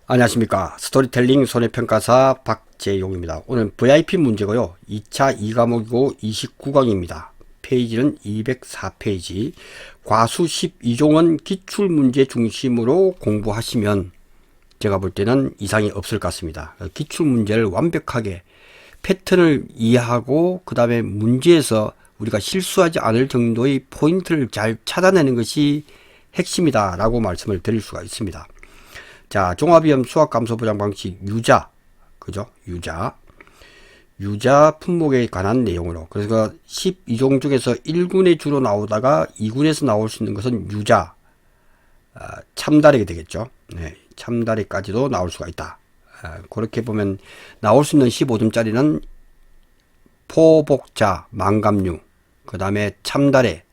안녕하십니까. 스토리텔링 손해평가사 박재용입니다. 오늘 VIP 문제고요. 2차 2과목이고 29강입니다. 페이지는 204페이지. 과수 12종은 기출문제 중심으로 공부하시면 제가 볼 때는 이상이 없을 것 같습니다. 기출문제를 완벽하게 패턴을 이해하고 그 다음에 문제에서 우리가 실수하지 않을 정도의 포인트를 잘 찾아내는 것이 핵심이다 라고 말씀을 드릴 수가 있습니다. 자, 종합위험 수학감소 보장 방식 유자, 그죠? 유자 품목에 관한 내용으로. 그래서 12종 중에서 1군에 주로 나오다가 2군에서 나올 수 있는 것은 유자, 참다리게 되겠죠. 네, 참다리까지도 나올 수가 있다. 그렇게 보면 나올 수 있는 15점짜리는 포복자, 망감류, 그 다음에 참다래,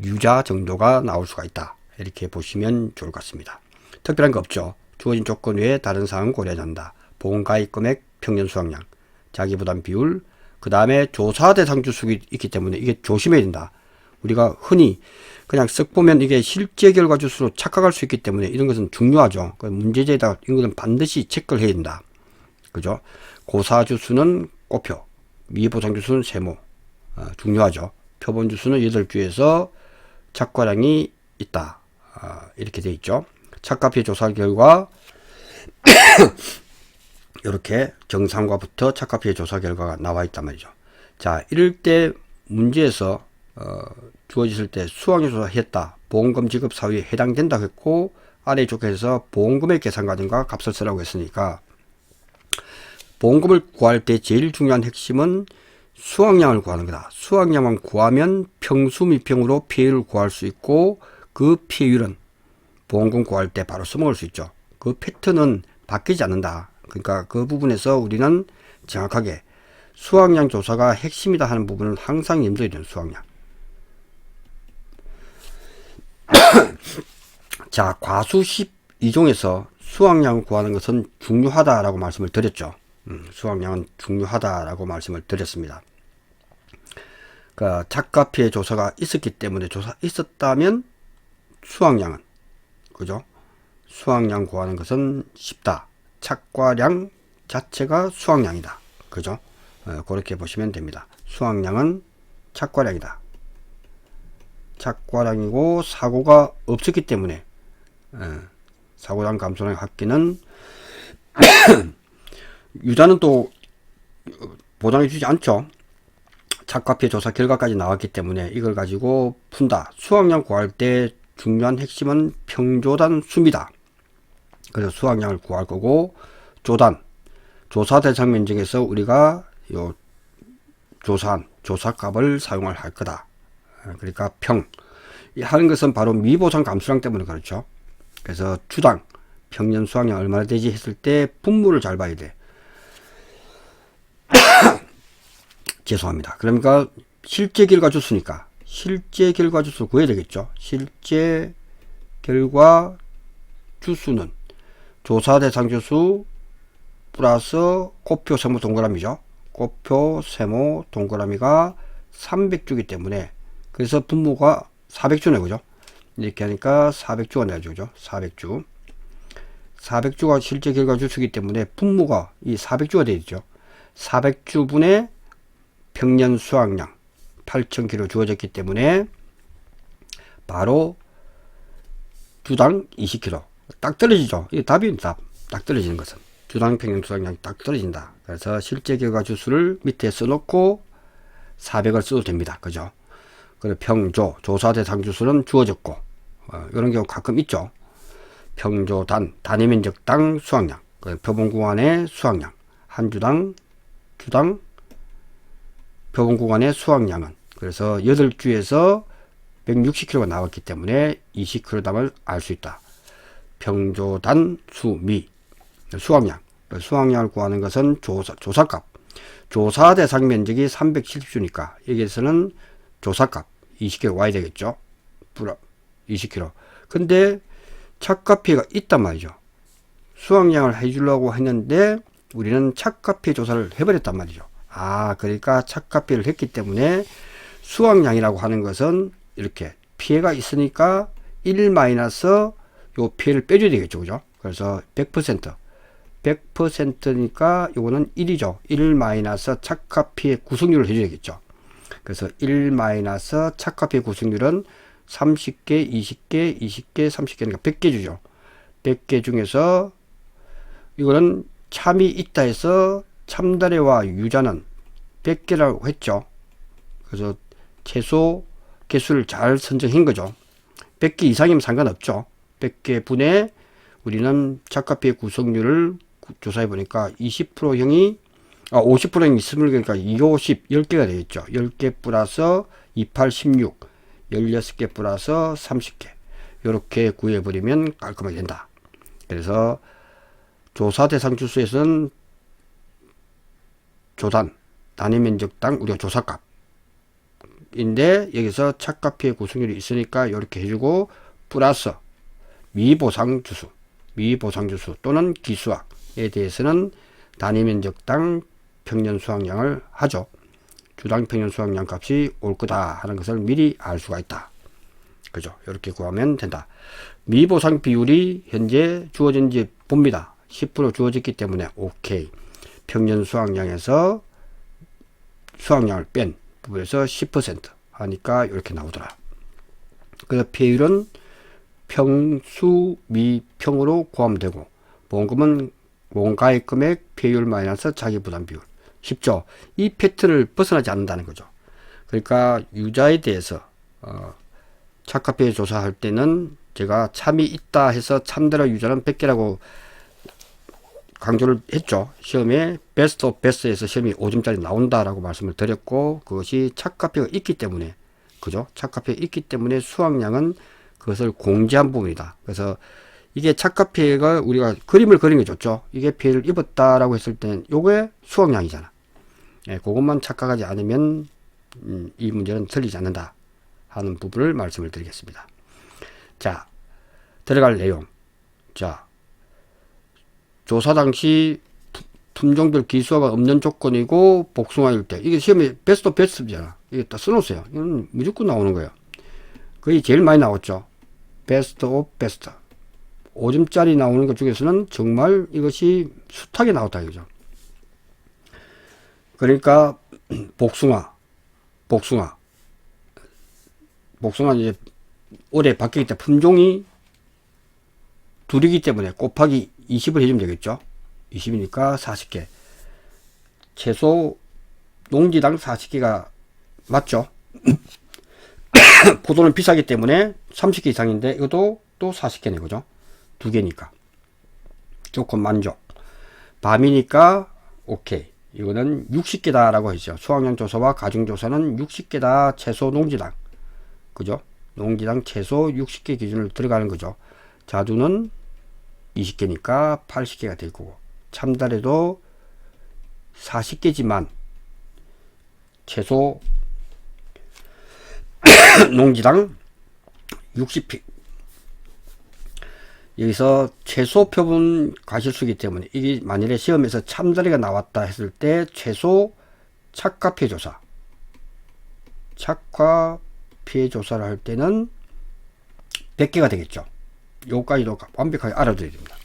유자 정도가 나올 수가 있다. 이렇게 보시면 좋을 것 같습니다. 특별한 거 없죠. 주어진 조건 외에 다른 사항은 고려하지 않는다. 보험가입 금액, 평년 수확량, 자기부담 비율, 그 다음에 조사 대상 주수가 있기 때문에 이게 조심해야 된다. 우리가 흔히 그냥 쓱 보면 이게 실제 결과 주수로 착각할 수 있기 때문에 이런 것은 중요하죠. 문제제에다가 이런 것은 반드시 체크를 해야 된다. 그죠? 고사 주수는 꼬표, 미보상 주수는 세모. 중요하죠. 표본 주수는 8주에서 착과량이 있다. 이렇게 돼 있죠. 착과피 조사 결과 이렇게 정상과부터 착과피 조사 결과가 나와 있단 말이죠. 자, 이럴 때 문제에서 주어졌을 때 수학료 조사했다. 보험금 지급 사유에 해당된다 했고 아래 조건에서 보험금의 계산과정과 값을 쓰라고 했으니까 보험금을 구할 때 제일 중요한 핵심은 수확량을 구하는 거다. 수확량만 구하면 평수 미평으로 피해율을 구할 수 있고 그 피해율은 보험금 구할 때 바로 써먹을 수 있죠. 그 패턴은 바뀌지 않는다. 그러니까 그 부분에서 우리는 정확하게 수확량 조사가 핵심이다 하는 부분은 항상 염두에 두는 수확량. 자, 과수 12종에서 수확량을 구하는 것은 중요하다라고 말씀을 드렸죠. 수확량은 중요하다라고 말씀을 드렸습니다. 그러니까 착과 피해 조사가 있었기 때문에 있었다면 수확량은 그죠? 수확량 구하는 것은 쉽다. 착과량 자체가 수확량이다. 그죠? 그렇게 보시면 됩니다. 수확량은 착과량이다. 착과량이고 사고가 없었기 때문에 사고량 감소량 합계는 유자는 또 보장해 주지 않죠. 착과피해 조사 결과까지 나왔기 때문에 이걸 가지고 푼다. 수확량 구할 때 중요한 핵심은 평조단 수입니다. 그래서 수확량을 구할 거고 조단, 조사 대상 면적에서 우리가 요 조사한 조사값을 사용할 할 거다. 그러니까 평 하는 것은 바로 미보상 감소량 때문에 그렇죠. 그래서 주당 평년 수확량 얼마나 되지 했을 때 분모를 잘 봐야 돼. 죄송합니다. 그러니까 실제 결과 주수니까 실제 결과 주수 구해야 되겠죠. 실제 결과 주수는 조사 대상 주수 플러스 코표 세모 동그라미죠. 코표 세모 동그라미가 300주기 때문에 그래서 분모가 400주네 그죠. 이렇게 하니까 400주가 내야죠. 400주 400주가 실제 결과 주수기 때문에 분모가 이 400주가 되죠. 400주분의 평년 수확량 8,000kg 주어졌기 때문에 바로 주당 20kg 딱 떨어지죠. 이게 답입니다. 딱 떨어지는 것은 주당 평년 수확량이 딱 떨어진다. 그래서 실제 결과 주수를 밑에 써놓고 400을 써도 됩니다. 그죠? 그리고 평조 조사 대상 주수는 주어졌고 이런 경우 가끔 있죠. 평조단 단위 면적당 수확량 표본 구간의 수확량 한 주당 표본 구간의 수확량은 그래서 8주에서 160kg가 나왔기 때문에 20kg을 알 수 있다. 평조단 수미 수확량 수확량을 구하는 것은 조사값 조사 대상 면적이 370주니까 여기에서는 조사값 20kg 와야 되겠죠. 20kg 근데 착과 피해가 있단 말이죠. 수확량을 해주려고 했는데 우리는 착과 피해 조사를 해버렸단 말이죠. 그러니까 착과 피해를 했기 때문에 수확량이라고 하는 것은 이렇게 피해가 있으니까 1 마이너스 요 피해를 빼줘야 되겠죠. 그죠? 그래서 100% 100%니까 이거는 1이죠. 1 마이너스 착화피의 구성률을 해줘야겠죠. 그래서 1 마이너스 착화피의 구성률은 30개, 20개, 20개, 30개니까 100개 주죠. 100개 중에서 이거는 참이 있다 해서 참다래와 유자는 100개라고 했죠. 그래서 최소 개수를 잘 선정한 거죠. 100개 이상이면 상관없죠. 100개 분에 우리는 착화피의 구성률을 조사해 보니까 20%형이 50%형이 20개니까 250, 10개가 되겠죠. 10개 플러스 28, 16, 16개 플러스 30개. 이렇게 구해버리면 깔끔하게 된다. 그래서 조사 대상 주수에서는 조단, 단위 면적당 우리가 조사값 인데 여기서 착화피의 구성률이 있으니까 이렇게 해주고 플러스 미보상 주수 또는 기수학에 대해서는 단위 면적당 평년 수확량을 하죠. 주당 평년 수확량 값이 올 거다 하는 것을 미리 알 수가 있다. 그죠? 이렇게 구하면 된다. 미보상 비율이 현재 주어진지 봅니다. 10% 주어졌기 때문에 오케이. 평년 수확량에서 수확량을 뺀 부분에서 10% 하니까 이렇게 나오더라. 그래서 비율은 평수 미평으로 구하면 되고, 보험금은 원가액 금액 비율 마이너스 자기부담 비율. 쉽죠? 이 패턴을 벗어나지 않는다는 거죠. 그러니까 유자에 대해서 착화피 조사할 때는 제가 참이 있다 해서 참대로 유자는 100개라고 강조를 했죠. 시험에 베스트 오브 베스트에서 시험이 5점짜리 나온다라고 말씀을 드렸고, 그것이 착화피가 있기 때문에, 그죠? 착화피가 있기 때문에 수확량은 그것을 공제한 부분이다. 그래서 이게 착화피해가 우리가 그림을 그린 게 좋죠. 이게 피해를 입었다라고 했을 때는 요게 수확량이잖아. 예, 그것만 착각하지 않으면 이 문제는 틀리지 않는다 하는 부분을 말씀을 드리겠습니다. 자, 들어갈 내용. 자, 조사 당시 품종별 기수화가 없는 조건이고 복숭아일 때, 이게 시험에 베스트 오브 베스트잖아. 이게 다 써놓으세요. 이건 무조건 나오는 거예요. 거의 제일 많이 나왔죠. 베스트 오브 베스트. 5점짜리 나오는 것 중에서는 정말 이것이 숱하게 나왔다 이거죠. 그러니까 복숭아 이제 올해 바뀌기 때문에 품종이 둘이기 때문에 곱하기 20을 해주면 되겠죠. 20이니까 40개. 채소 농지당 40개가 맞죠. 포도는 비싸기 때문에 30개 이상인데 이것도 또 40개네 그죠. 2개니까 조금 만족. 밤이니까 오케이. 이거는 60개다 라고 했죠. 수확량 조사와 가중 조사는 60개다. 채소 농지당 그죠. 농지당 채소 60개 기준으로 들어가는 거죠. 자두는 20개니까 80개가 될 거고, 참다래도 40개지만 채소 농지당 60개. 여기서 최소 표본 과실수이기 때문에 이게 만일에 시험에서 참다리가 나왔다 했을 때 최소 착화 피해 조사, 착화 피해 조사를 할 때는 100개가 되겠죠. 요까지도 완벽하게 알아둬야 됩니다.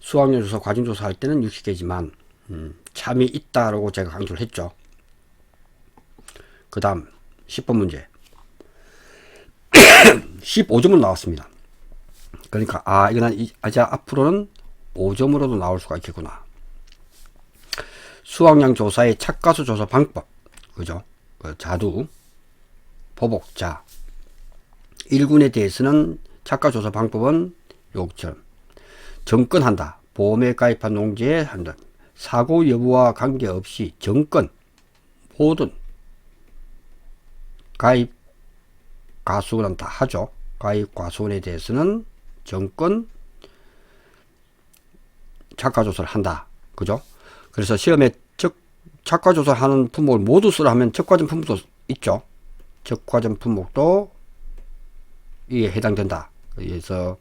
수확량 조사, 과중 조사 할 때는 60개지만 참이 있다라고 제가 강조를 했죠. 그 다음 10번 문제 15점으로 나왔습니다. 그러니까 이거는 이제 앞으로는 5점으로도 나올 수가 있겠구나. 수확량 조사의 착가수 조사 방법, 그죠? 자두, 보복자 1군에 대해서는 착가 조사 방법은 요처럼 정건한다. 보험에 가입한 농지에 한다. 사고 여부와 관계없이 정건 모든 가입 과수는 다 하죠. 가입 과수원에 대해서는 정권 착과조사를 한다. 그죠? 그래서 시험에 착과조사를 하는 품목을 모두 쓰라 하면 적과점 품목도 있죠. 적과점 품목도 이에 해당된다. 그래서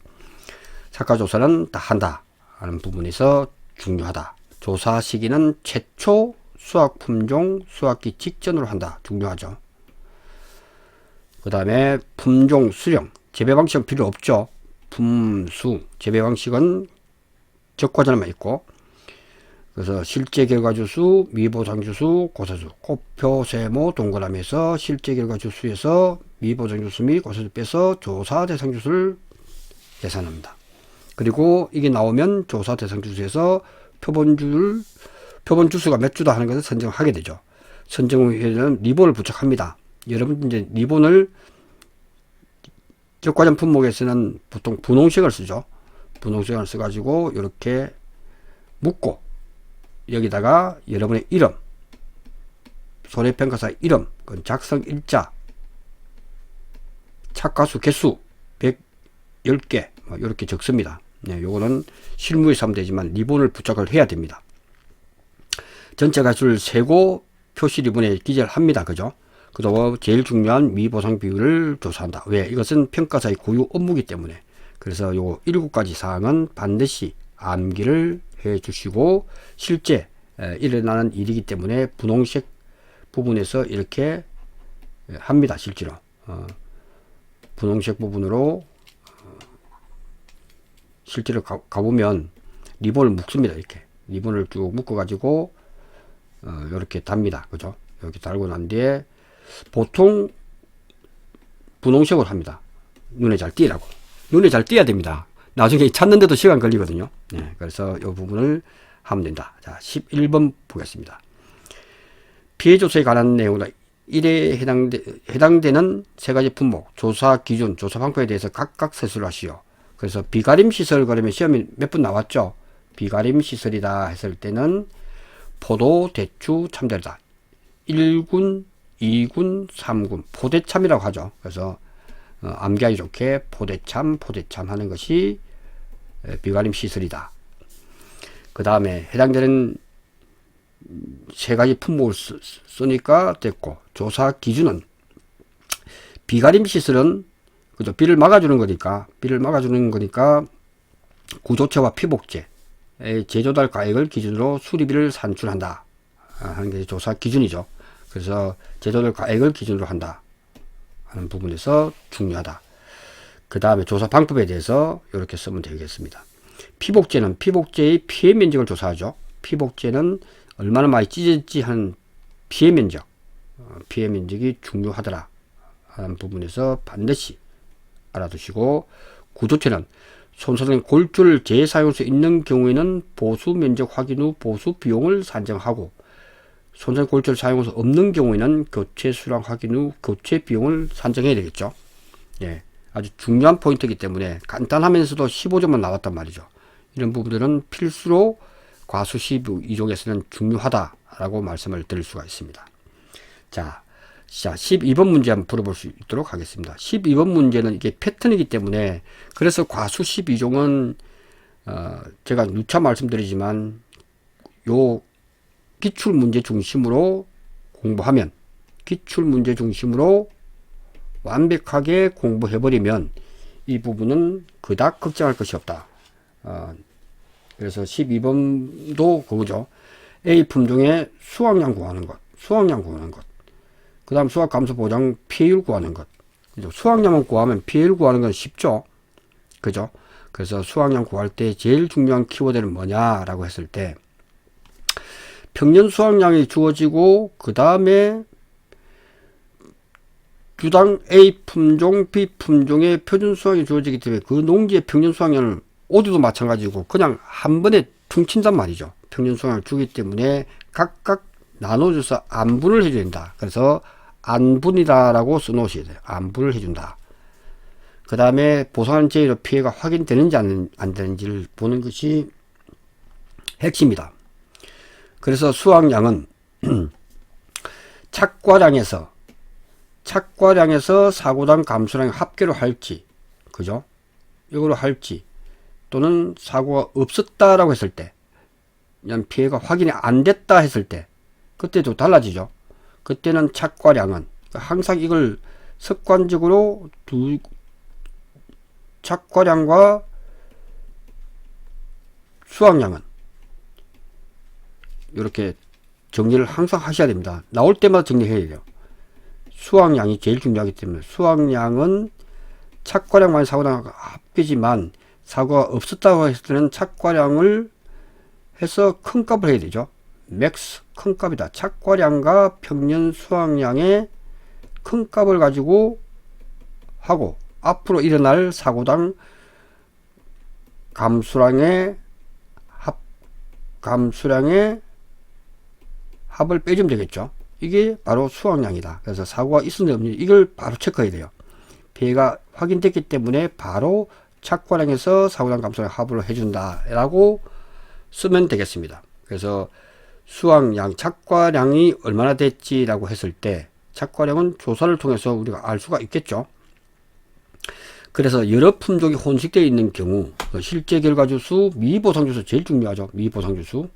착과조사는 다 한다 하는 부분에서 중요하다. 조사 시기는 최초 수확 품종 수확기 직전으로 한다. 중요하죠. 그 다음에 품종 수령 재배 방식은 필요 없죠. 품수 재배 방식은 적과전환만 있고, 그래서 실제 결과 주수, 미보상 주수, 고사수, 곱표, 세모, 동그라미에서 실제 결과 주수에서 미보상 주수 및 고사수 빼서 조사 대상 주수를 계산합니다. 그리고 이게 나오면 조사 대상 주수에서 표본 주수가 몇 주다 하는 것을 선정하게 되죠. 선정 후에는 리본을 부착합니다. 여러분 이제 리본을 적과전 품목에서는 보통 분홍색을 쓰죠. 분홍색을 써가지고 이렇게 묶고 여기다가 여러분의 이름, 손해평가사 이름, 작성 일자, 착가수 개수 110개 이렇게 적습니다. 네, 요거는 실무에서 하면 되지만 리본을 부착을 해야 됩니다. 전체 가수를 세고 표시 리본에 기재를 합니다. 그죠? 그리고 제일 중요한 미보상 비율을 조사한다. 왜? 이것은 평가사의 고유 업무이기 때문에. 그래서 요 7가지 사항은 반드시 암기를 해 주시고, 실제 일어나는 일이기 때문에 분홍색 부분에서 이렇게 합니다. 실제로 분홍색 부분으로 실제로 가보면 리본을 묶습니다. 이렇게 리본을 쭉 묶어 가지고 이렇게 답니다. 그죠? 이렇게 달고 난 뒤에 보통 분홍색으로 합니다. 눈에 잘 띄라고. 눈에 잘 띄어야 됩니다. 나중에 찾는데도 시간 걸리거든요. 네, 그래서 이 부분을 하면 된다. 자, 11번 보겠습니다. 피해조사에 관한 내용은 1에 해당되는 세 가지 품목, 조사 기준, 조사 방법에 대해서 각각 서술을 하시오. 그래서 비가림 시설 그러면 시험이 몇 분 나왔죠. 비가림 시설이다 했을 때는 포도, 대추, 참대다. 1군, 2군, 3군, 포대참이라고 하죠. 그래서 암기하기 좋게 포대참 하는 것이 비가림 시설이다. 그 다음에 해당되는 세 가지 품목을 쓰니까 됐고, 조사 기준은 비가림 시설은 그죠, 비를 막아주는 거니까 구조체와 피복제 제조달 가액을 기준으로 수리비를 산출한다 하는 게 조사 기준이죠. 그래서 제조달 가액을 기준으로 한다 하는 부분에서 중요하다. 그 다음에 조사 방법에 대해서 이렇게 쓰면 되겠습니다. 피복제는 피복제의 피해 면적을 조사하죠. 피복제는 얼마나 많이 찢어졌지 하는 피해 면적, 피해 면적이 중요하더라 하는 부분에서 반드시 알아두시고, 구조체는 손상된 골조를 재사용할 수 있는 경우에는 보수 면적 확인 후 보수 비용을 산정하고, 손상 골조를 사용할 수 없는 경우에는 교체 수량 확인 후 교체 비용을 산정해야 되겠죠. 예, 아주 중요한 포인트이기 때문에 간단하면서도 15점만 나왔단 말이죠. 이런 부분들은 필수로 과수 12종에서는 중요하다라고 말씀을 드릴 수가 있습니다. 자, 12번 문제 한번 풀어볼 수 있도록 하겠습니다. 12번 문제는 이게 패턴이기 때문에, 그래서 과수 12종은 제가 누차 말씀드리지만 요 기출문제 중심으로 공부하면, 기출문제 중심으로 완벽하게 공부해버리면 이 부분은 그닥 걱정할 것이 없다. 그래서 12번도 그거죠. A 품종의 수확량 구하는 것, 그 다음 수확 감소 보장 피해율 구하는 것. 그죠? 수확량만 구하면 피해율 구하는 건 쉽죠. 그죠? 그래서 수확량 구할 때 제일 중요한 키워드는 뭐냐라고 했을 때, 평년 수확량이 주어지고, 그 다음에 주당 A 품종, B 품종의 표준 수확이 주어지기 때문에 그 농지의 평년 수확량을 어디도 마찬가지고 그냥 한 번에 퉁친단 말이죠. 평년 수확량을 주기 때문에 각각 나눠줘서 안분을 해줘야 된다. 그래서 안분이다라고 써놓으셔야 돼요. 안분을 해준다. 그 다음에 보상하는 제의로 피해가 확인되는지 안 되는지를 보는 것이 핵심이다. 그래서 수확량은 착과량에서 사고당 감소량 합계로 할지, 그죠? 이걸로 할지, 또는 사고가 없었다라고 했을 때, 그냥 피해가 확인이 안 됐다 했을 때, 그때도 달라지죠. 그때는 착과량은 항상 이걸 습관적으로 착과량과 수확량은 이렇게 정리를 항상 하셔야 됩니다. 나올 때마다 정리해야 돼요. 수확량이 제일 중요하기 때문에 수확량은 착과량만 사고당 합계지만 사고가 없었다고 했을 때는 착과량을 해서 큰 값을 해야 되죠. 맥스 큰 값이다. 착과량과 평년 수확량의 큰 값을 가지고 하고 앞으로 일어날 사고당 감수량의 합을 빼주면 되겠죠. 이게 바로 수확량이다. 그래서 사고가 있었는지 없는지 이걸 바로 체크해야 돼요. 피해가 확인됐기 때문에 바로 착과량에서 사고당 감수량 합을 해준다 라고 쓰면 되겠습니다. 그래서 수확량, 착과량이 얼마나 됐지 라고 했을 때 착과량은 조사를 통해서 우리가 알 수가 있겠죠. 그래서 여러 품종이 혼식되어 있는 경우 실제 결과주수, 미보상주수 제일 중요하죠. 미보상주수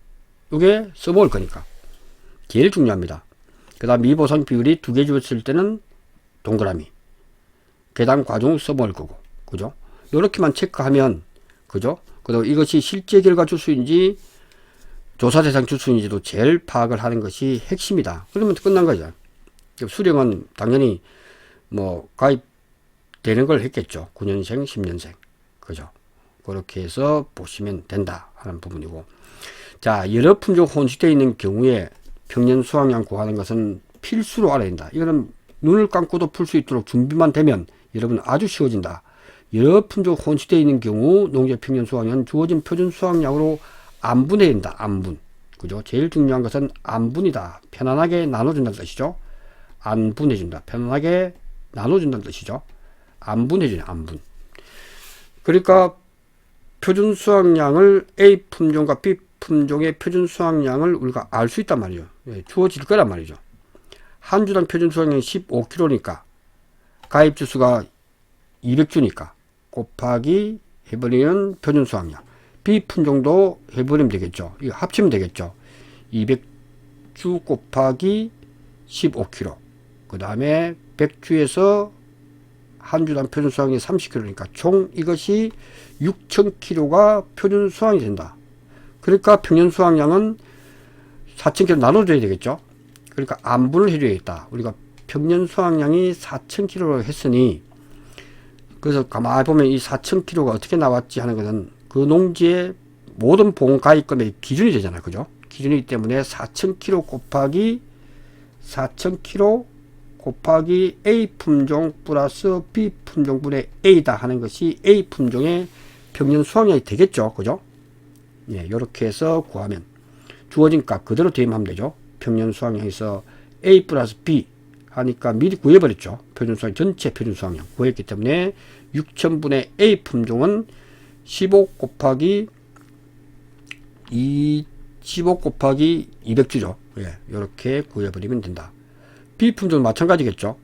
이게 써먹을 거니까 제일 중요합니다. 그 다음 미보상 비율이 2개 주었을 때는 동그라미 계단 과중 써먹을 거고 그죠? 이렇게만 체크하면 그죠? 그다음 이것이 실제 결과 주수인지 조사 대상 주수인지도 제일 파악을 하는 것이 핵심이다. 그러면 끝난 거죠. 수령은 당연히 뭐 가입되는 걸 했겠죠. 9년생, 10년생. 그죠? 그렇게 해서 보시면 된다 하는 부분이고. 자, 여러 품종 혼식되어 있는 경우에 평년 수확량 구하는 것은 필수로 알아야 된다. 이거는 눈을 감고도 풀 수 있도록 준비만 되면 여러분 아주 쉬워진다. 여러 품종 혼식되어 있는 경우 농지 평년 수확량은 주어진 표준 수확량으로 안분해야 된다. 안분. 그죠? 제일 중요한 것은 안분이다. 편안하게 나눠준다는 뜻이죠. 안분해준다. 편안하게 나눠준다는 뜻이죠. 안분해주네. 안분. 그러니까 표준 수확량을 A 품종과 B 품종의 표준 수확량을 우리가 알 수 있단 말이죠. 주어질 거란 말이죠. 한 주당 표준 수확량이 15kg니까 가입 주수가 200주니까 곱하기 해버리는 표준 수확량. B 품종도 해버리면 되겠죠. 이거 합치면 되겠죠. 200주 곱하기 15kg. 그 다음에 100주에서 한 주당 표준 수확량이 30kg니까 총 이것이 6000kg가 표준 수확이 된다. 그러니까 평년 수확량은 4000kg 나눠줘야 되겠죠. 그러니까 안분을 해줘야겠다. 우리가 평년 수확량이 4000kg로 했으니 그래서 가만히 보면 이 4000kg가 어떻게 나왔지 하는 것은 그 농지의 모든 보험가입금의 기준이 되잖아요. 그죠? 기준이기 때문에 4000kg 곱하기 4000kg 곱하기 A 품종 플러스 B 품종분의 A다 하는 것이 A 품종의 평년 수확량이 되겠죠. 그죠? 예, 요렇게 해서 구하면 주어진 값 그대로 대입하면 되죠. 평년 수확량에서 A 플러스 B 하니까 미리 구해버렸죠. 표준 수확량 전체 표준 수확량 구했기 때문에 6000분의 A 품종은 15 곱하기 200주죠. 예, 이렇게 구해버리면 된다. B 품종도 마찬가지겠죠.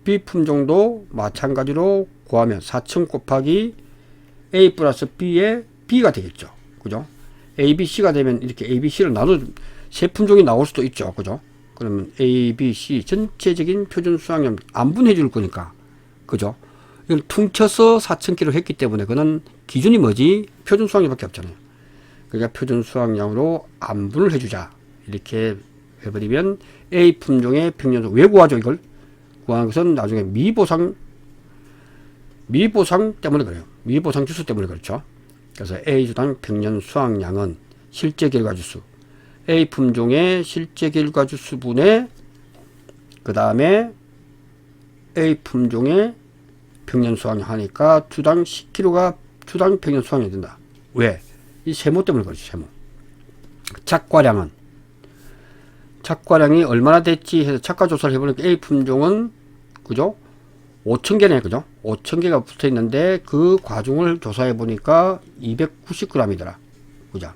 B 품종도 마찬가지로 구하면 4000 곱하기 A 플러스 B의 B가 되겠죠. 그죠? A, B, C가 되면 이렇게 A, B, C를 세 품종이 나올 수도 있죠. 그죠? 그러면 A, B, C 전체적인 표준 수확량 안분해 줄 거니까. 그죠? 이건 퉁쳐서 4000kg 했기 때문에 그는 기준이 뭐지? 표준 수확량밖에 없잖아요. 그러니까 표준 수확량으로 안분을 해주자. 이렇게 해버리면 A 품종의 평년 왜 구하죠? 이걸 구하는 것은 나중에 미보상 때문에 그래요. 미보상 주수 때문에 그렇죠. 그래서 A 주당 평년 수확량은 실제 결과 주수 A 품종의 실제 결과 주수분의 그 다음에 A 품종의 평년 수확량 하니까 주당 10kg가 주당 평년 수확량이 된다. 왜? 이 세모 때문에 그렇죠. 세모. 착과량이 얼마나 됐지 해서 착과 조사를 해보니까 A 품종은 그죠? 5000개네. 그죠? 5000개가 붙어 있는데 그 과중을 조사해 보니까 290g이더라. 그죠?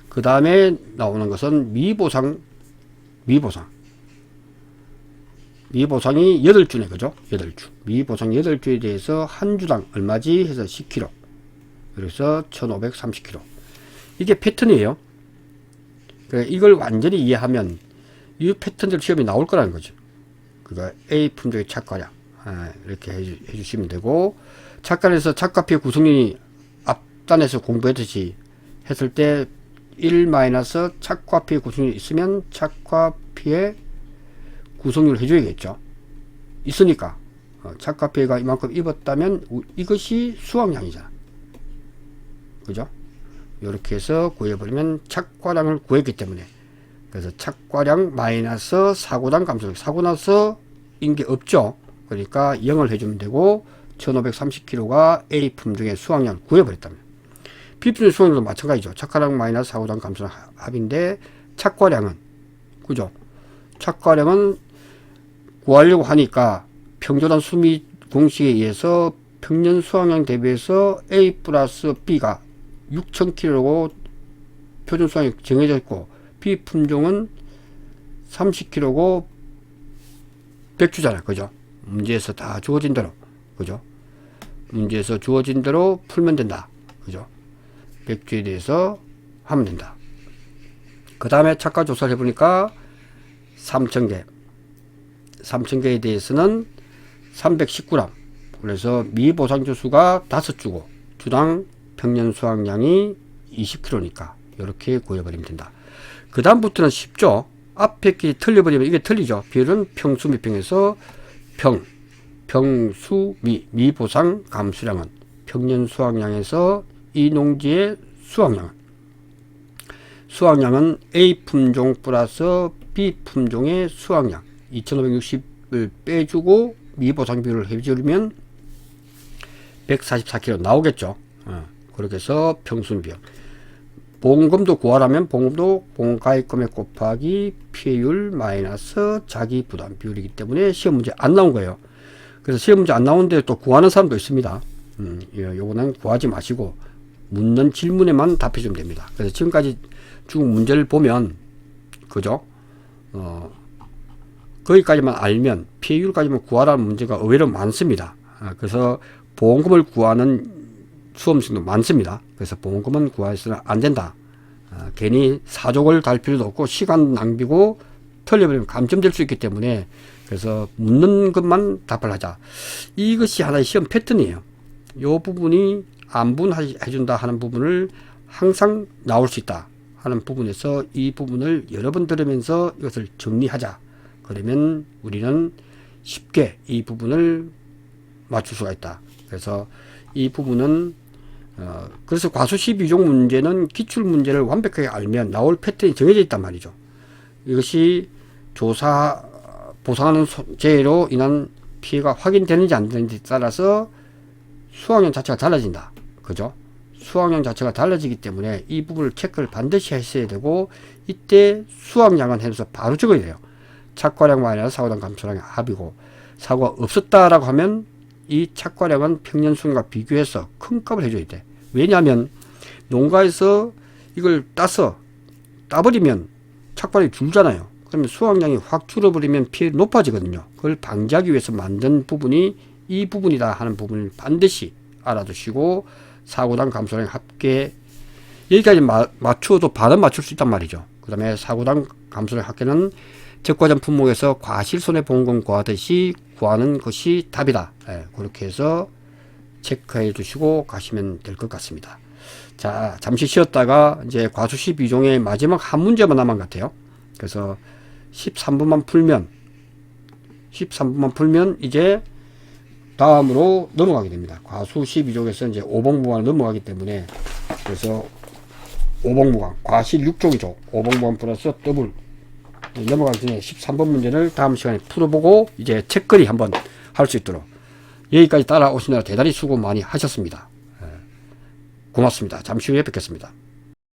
그 다음에 나오는 것은 미보상이 8주네. 그죠? 8주. 미보상 8주에 대해서 한 주당 얼마지 해서 10kg. 그래서 1530kg. 이게 패턴이에요. 그러니까 이걸 완전히 이해하면 이 패턴들 시험이 나올 거라는 거죠. 그러니까 A 품종의 착과량. 이렇게 해주시면 되고, 착과에서 착과피의 구성률이 앞단에서 공부했듯이 했을 때 1 마이너스 착과피의 구성률이 있으면 착과피의 구성률을 해줘야겠죠. 있으니까 착과피해가 이만큼 입었다면 이것이 수확량이잖아. 그죠? 이렇게 해서 구해버리면 착과량을 구했기 때문에, 그래서 착과량 마이너스 사고당 감소력, 사고 나서 인 게 없죠. 그러니까 0을 해주면 되고 1530kg가 A 품종의 수확량을 구해버렸다면, B 품종의 수확량도 마찬가지죠. 착과량 마이너스 사고당 감소량 합인데, 착과량은, 그죠? 착과량은 구하려고 하니까 평조단 수미 공식에 의해서 평년 수확량 대비해서 A 플러스 B가 6000kg고 표준 수확량이 정해져 있고, B 품종은 30kg고 100주잖아요. 그죠? 문제에서 다 주어진 대로, 그죠? 문제에서 주어진 대로 풀면 된다. 그죠? 100주에 대해서 하면 된다. 그 다음에 착과 조사를 해보니까 3000개. 3000개에 대해서는 319g. 그래서 미보상주 수가 5주고, 주당 평년 수확량이 20kg니까, 이렇게 구해버리면 된다. 그 다음부터는 쉽죠. 앞에 게 틀려버리면 이게 틀리죠. 비율은 평수미평에서 평수미, 미보상 감수량은 평년 수확량에서 이 농지의 수확량은 A 품종 플러스 B 품종의 수확량 2560을 빼주고 미보상 비율을 해주면 144kg 나오겠죠. 그렇게 해서 평수미평. 보험금도 구하라면 보험금도 보험가입금액 곱하기 피해율 마이너스 자기부담 비율이기 때문에 시험 문제 안 나온 거예요. 그래서 시험 문제 안 나오는데 또 구하는 사람도 있습니다. 요거는 구하지 마시고 묻는 질문에만 답해 주면 됩니다. 그래서 지금까지 쭉 문제를 보면, 그죠? 거기까지만 알면, 피해율까지만 구하라는 문제가 의외로 많습니다. 그래서 보험금을 구하는 수험생도 많습니다. 그래서 보험금은 구해서는 안 된다. 괜히 사족을 달 필요도 없고 시간 낭비고 틀려버리면 감점될 수 있기 때문에, 그래서 묻는 것만 답을 하자. 이것이 하나의 시험 패턴이에요. 이 부분이 안분해준다 하는 부분을 항상 나올 수 있다 하는 부분에서 이 부분을 여러 번 들으면서 이것을 정리하자. 그러면 우리는 쉽게 이 부분을 맞출 수가 있다. 그래서 이 부분은 그래서 과수 12종 문제는 기출 문제를 완벽하게 알면 나올 패턴이 정해져 있단 말이죠. 이것이 조사 보상하는 재해로 인한 피해가 확인되는지 안 되는지 따라서 수확량 자체가 달라진다. 그죠? 수확량 자체가 달라지기 때문에 이 부분을 체크를 반드시 했어야 되고, 이때 수확량은 해서 바로 적어야 돼요. 착과량 마이너스 사고당 감소량의 합이고, 사고가 없었다라고 하면 이 착과량은 평년 수확량과 비교해서 큰 값을 해줘야 돼. 왜냐하면 농가에서 이걸 따버리면 착과량이 줄잖아요. 그러면 수확량이 확 줄어버리면 피해가 높아지거든요. 그걸 방지하기 위해서 만든 부분이 이 부분이다 하는 부분을 반드시 알아두시고, 사고당 감소량 합계 여기까지 맞추어도 반은 맞출 수 있단 말이죠. 그 다음에 사고당 감소량 합계는 적과점 품목에서 과실손해보험금 구하듯이 구하는 것이 답이다. 그렇게 해서 체크해 주시고 가시면 될 것 같습니다. 자, 잠시 쉬었다가 이제 과수 12종의 마지막 한 문제만 남은 것 같아요. 그래서 13분만 풀면 이제 다음으로 넘어가게 됩니다. 과수 12종에서 이제 5번무관을 넘어가기 때문에, 그래서 5번무관, 과실 6종이죠. 5번무관 플러스 더블 넘어가기 전에 13번 문제를 다음 시간에 풀어보고 이제 책거리 한번 할 수 있도록, 여기까지 따라오시느라 대단히 수고 많이 하셨습니다. 고맙습니다. 잠시 후에 뵙겠습니다.